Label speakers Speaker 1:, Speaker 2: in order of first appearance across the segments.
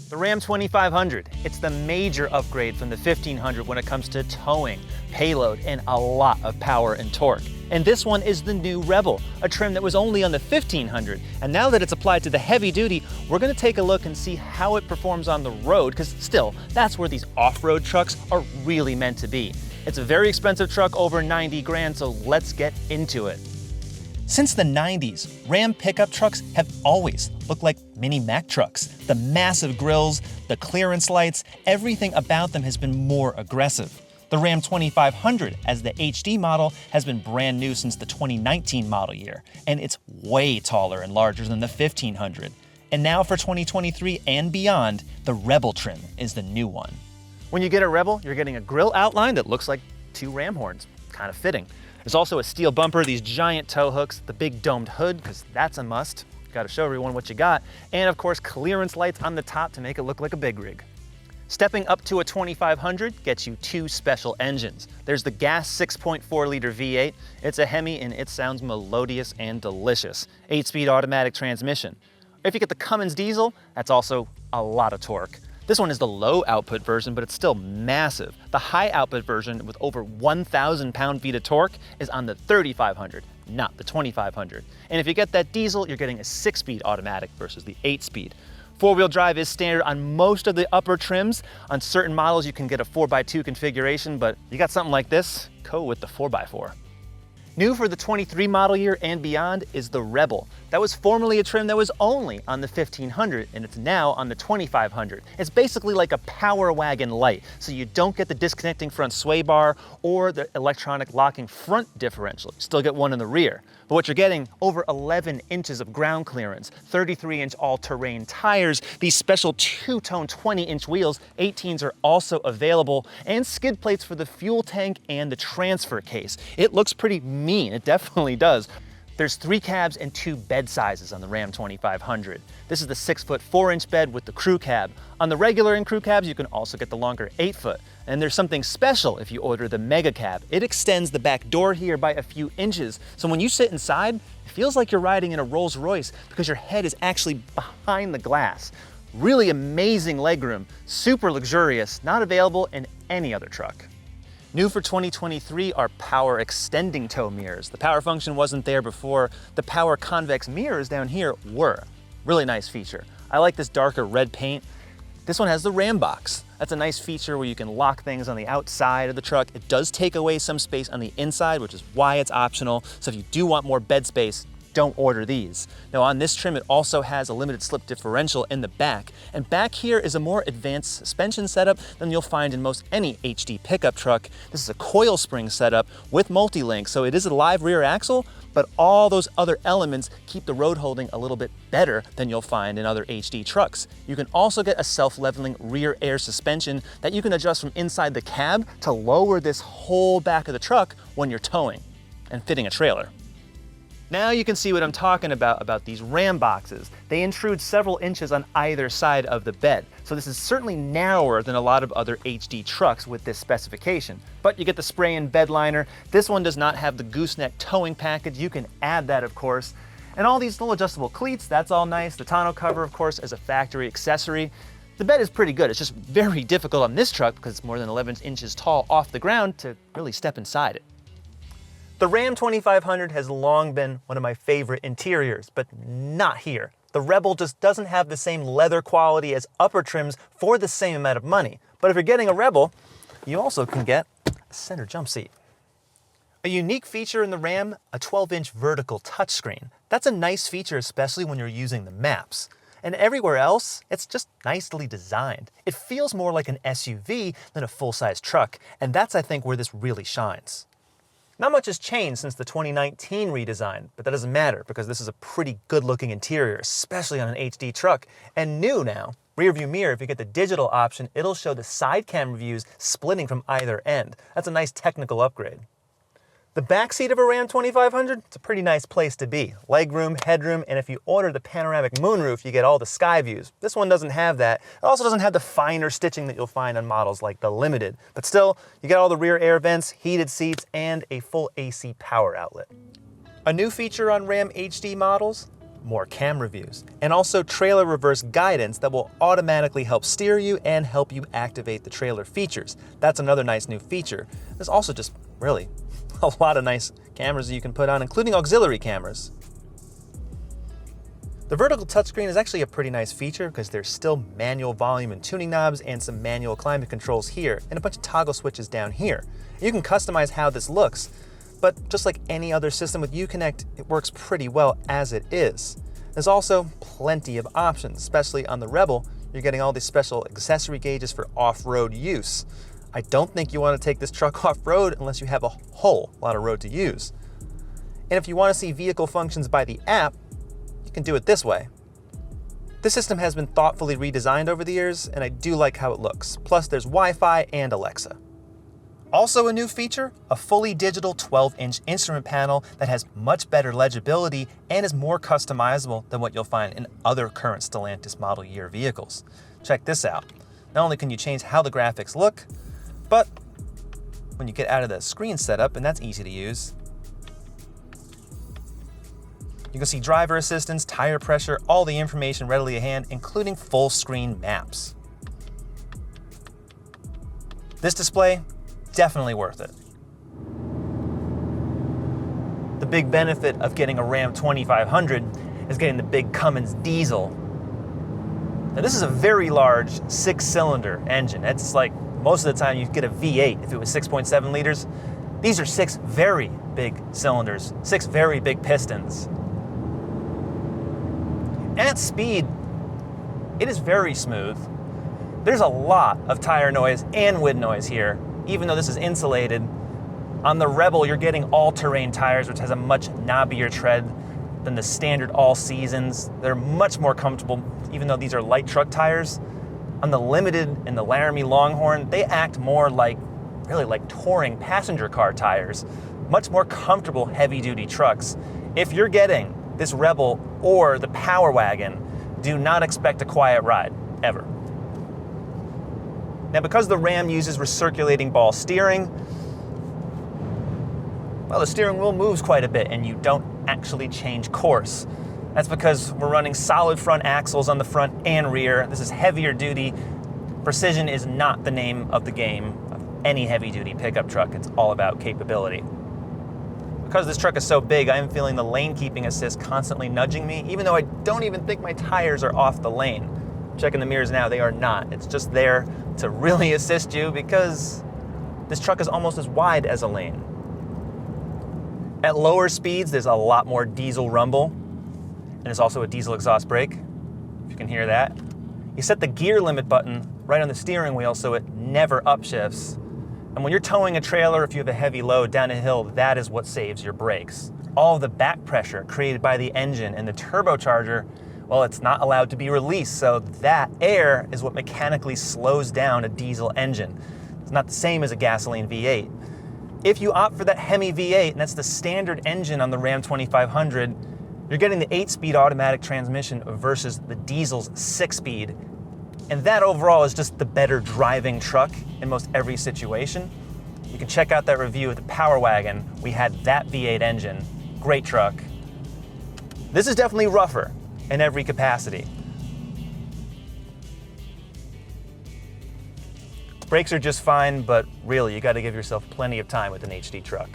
Speaker 1: The Ram 2500, it's the major upgrade from the 1500 when it comes to towing, payload, and a lot of power and torque. And this one is the new Rebel, a trim that was only on the 1500. And now that it's applied to the heavy duty, we're gonna take a look and see how it performs on the road, because still, that's where these off-road trucks are really meant to be. It's a very expensive truck, over 90 grand, so let's get into it. Since the 90s, Ram pickup trucks have always looked like mini Mack trucks. The massive grills, the clearance lights, everything about them has been more aggressive. The Ram 2500 as the HD model has been brand new since the 2019 model year, and it's way taller and larger than the 1500. And now for 2023 and beyond, the Rebel trim is the new one. When you get a Rebel, you're getting a grille outline that looks like two ram horns, kind of fitting. There's also a steel bumper, these giant tow hooks, the big domed hood, because that's a must. Gotta show everyone what you got. And of course, clearance lights on the top to make it look like a big rig. Stepping up to a 2500 gets you two special engines. There's the gas 6.4 liter V8. It's a Hemi and it sounds melodious and delicious. 8-speed automatic transmission. If you get the Cummins diesel, that's also a lot of torque. This one is the low output version, but it's still massive. The high output version with over 1,000 pound-feet of torque is on the 3500, not the 2500. And if you get that diesel, you're getting a 6-speed automatic versus the 8-speed. 4-wheel drive is standard on most of the upper trims. On certain models, you can get a 4x2 configuration, but you got something like this, go with the 4x4. New for the 23 model year and beyond is the Rebel. That was formerly a trim that was only on the 1500 and it's now on the 2500. It's basically like a Power Wagon Light, so you don't get the disconnecting front sway bar or the electronic locking front differential. You still get one in the rear. But what you're getting, over 11 inches of ground clearance, 33-inch all-terrain tires, these special two-tone 20-inch wheels, 18s are also available, and skid plates for the fuel tank and the transfer case. It looks pretty mean, it definitely does. There's 3 cabs and 2 bed sizes on the Ram 2500. This is the 6-foot 4-inch bed with the crew cab. On the regular and crew cabs, you can also get the longer 8-foot. And there's something special if you order the mega cab. It extends the back door here by a few inches. So when you sit inside, it feels like you're riding in a Rolls Royce because your head is actually behind the glass. Really amazing legroom, super luxurious, not available in any other truck. New for 2023 are power extending tow mirrors. The power function wasn't there before. The power convex mirrors down here were. Really nice feature. I like this darker red paint. This one has the Ram box. That's a nice feature where you can lock things on the outside of the truck. It does take away some space on the inside, which is why it's optional. So if you do want more bed space, don't order these. Now on this trim, it also has a limited slip differential in the back. And back here is a more advanced suspension setup than you'll find in most any HD pickup truck. This is a coil spring setup with multi-link, so it is a live rear axle, but all those other elements keep the road holding a little bit better than you'll find in other HD trucks. You can also get a self-leveling rear air suspension that you can adjust from inside the cab to lower this whole back of the truck when you're towing and fitting a trailer. Now you can see what I'm talking about these Ram boxes. They intrude several inches on either side of the bed. So this is certainly narrower than a lot of other HD trucks with this specification. But you get the spray-in bed liner. This one does not have the gooseneck towing package. You can add that, of course. And all these little adjustable cleats, that's all nice. The tonneau cover, of course, as a factory accessory. The bed is pretty good. It's just very difficult on this truck because it's more than 11 inches tall off the ground to really step inside it. The Ram 2500 has long been one of my favorite interiors, but not here. The Rebel just doesn't have the same leather quality as upper trims for the same amount of money. But if you're getting a Rebel, you also can get a center jump seat. A unique feature in the Ram, a 12-inch vertical touchscreen. That's a nice feature, especially when you're using the maps. And everywhere else, it's just nicely designed. It feels more like an SUV than a full-size truck, and that's, I think, where this really shines. Not much has changed since the 2019 redesign, but that doesn't matter because this is a pretty good-looking interior, especially on an HD truck. And new now, rear view mirror, if you get the digital option, it'll show the side camera views splitting from either end. That's a nice technical upgrade. The back seat of a Ram 2500, it's a pretty nice place to be. Legroom, headroom, and if you order the panoramic moonroof, you get all the sky views. This one doesn't have that. It also doesn't have the finer stitching that you'll find on models like the Limited. But still, you get all the rear air vents, heated seats, and a full AC power outlet. A new feature on Ram HD models, more camera views, and also trailer reverse guidance that will automatically help steer you and help you activate the trailer features. That's another nice new feature. There's also just really a lot of nice cameras that you can put on, including auxiliary cameras. The vertical touchscreen is actually a pretty nice feature because there's still manual volume and tuning knobs and some manual climate controls here and a bunch of toggle switches down here. You can customize how this looks, but just like any other system with Uconnect, it works pretty well as it is. There's also plenty of options, especially on the Rebel. You're getting all these special accessory gauges for off-road use. I don't think you want to take this truck off-road unless you have a whole lot of road to use. And if you want to see vehicle functions by the app, you can do it this way. This system has been thoughtfully redesigned over the years, and I do like how it looks. Plus, there's Wi-Fi and Alexa. Also a new feature, a fully digital 12-inch instrument panel that has much better legibility and is more customizable than what you'll find in other current Stellantis model year vehicles. Check this out. Not only can you change how the graphics look, but when you get out of the screen setup, and that's easy to use, you can see driver assistance, tire pressure, all the information readily at hand, including full screen maps. This display, definitely worth it. The big benefit of getting a Ram 2500 is getting the big Cummins diesel. Now this is a very large 6-cylinder engine. It's like most of the time you get a V8 if it was 6.7 liters. These are 6 very big cylinders, 6 very big pistons. At speed, it is very smooth. There's a lot of tire noise and wind noise here, even though this is insulated. On the Rebel, you're getting all-terrain tires, which has a much knobbier tread than the standard all-seasons. They're much more comfortable, even though these are light truck tires. On the Limited and the Laramie Longhorn, they act more like, really like touring passenger car tires. Much more comfortable heavy-duty trucks. If you're getting this Rebel or the Power Wagon, do not expect a quiet ride, ever. Now, because the Ram uses recirculating ball steering, well, the steering wheel moves quite a bit and you don't actually change course. That's because we're running solid front axles on the front and rear. This is heavier duty. Precision is not the name of the game of any heavy duty pickup truck. It's all about capability. Because this truck is so big, I am feeling the lane keeping assist constantly nudging me, even though I don't even think my tires are off the lane. Checking the mirrors now, they are not. It's just there to really assist you because this truck is almost as wide as a lane. At lower speeds, there's a lot more diesel rumble, and there's also a diesel exhaust brake, if you can hear that. You set the gear limit button right on the steering wheel so it never upshifts. And when you're towing a trailer, if you have a heavy load down a hill, that is what saves your brakes. All of the back pressure created by the engine and the turbocharger, well, it's not allowed to be released, so that air is what mechanically slows down a diesel engine. It's not the same as a gasoline V8. If you opt for that Hemi V8, and that's the standard engine on the Ram 2500, you're getting the 8-speed automatic transmission versus the diesel's 6-speed. And that overall is just the better driving truck in most every situation. You can check out that review of the Power Wagon. We had that V8 engine. Great truck. This is definitely rougher in every capacity. Brakes are just fine, but really, you gotta give yourself plenty of time with an HD truck.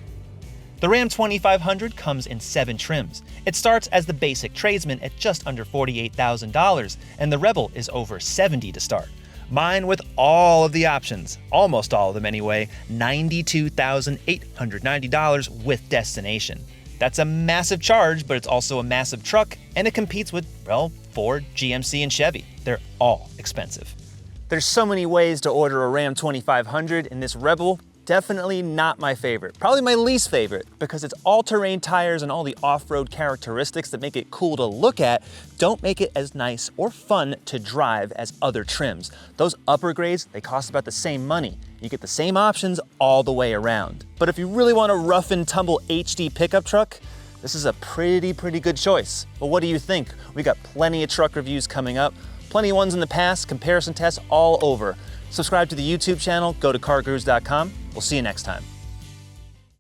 Speaker 1: The Ram 2500 comes in 7 trims. It starts as the basic tradesman at just under $48,000, and the Rebel is over $70,000 to start. Mine with all of the options, almost all of them anyway, $92,890 with destination. That's a massive charge, but it's also a massive truck, and it competes with, well, Ford, GMC, and Chevy. They're all expensive. There's so many ways to order a Ram 2500, and this Rebel, definitely not my favorite. Probably my least favorite, because its all-terrain tires and all the off-road characteristics that make it cool to look at don't make it as nice or fun to drive as other trims. Those upper grades, they cost about the same money. You get the same options all the way around. But if you really want a rough and tumble HD pickup truck, this is a pretty good choice. But what do you think? We got plenty of truck reviews coming up, plenty of ones in the past, comparison tests all over. Subscribe to the YouTube channel, go to CarGurus.com. We'll see you next time.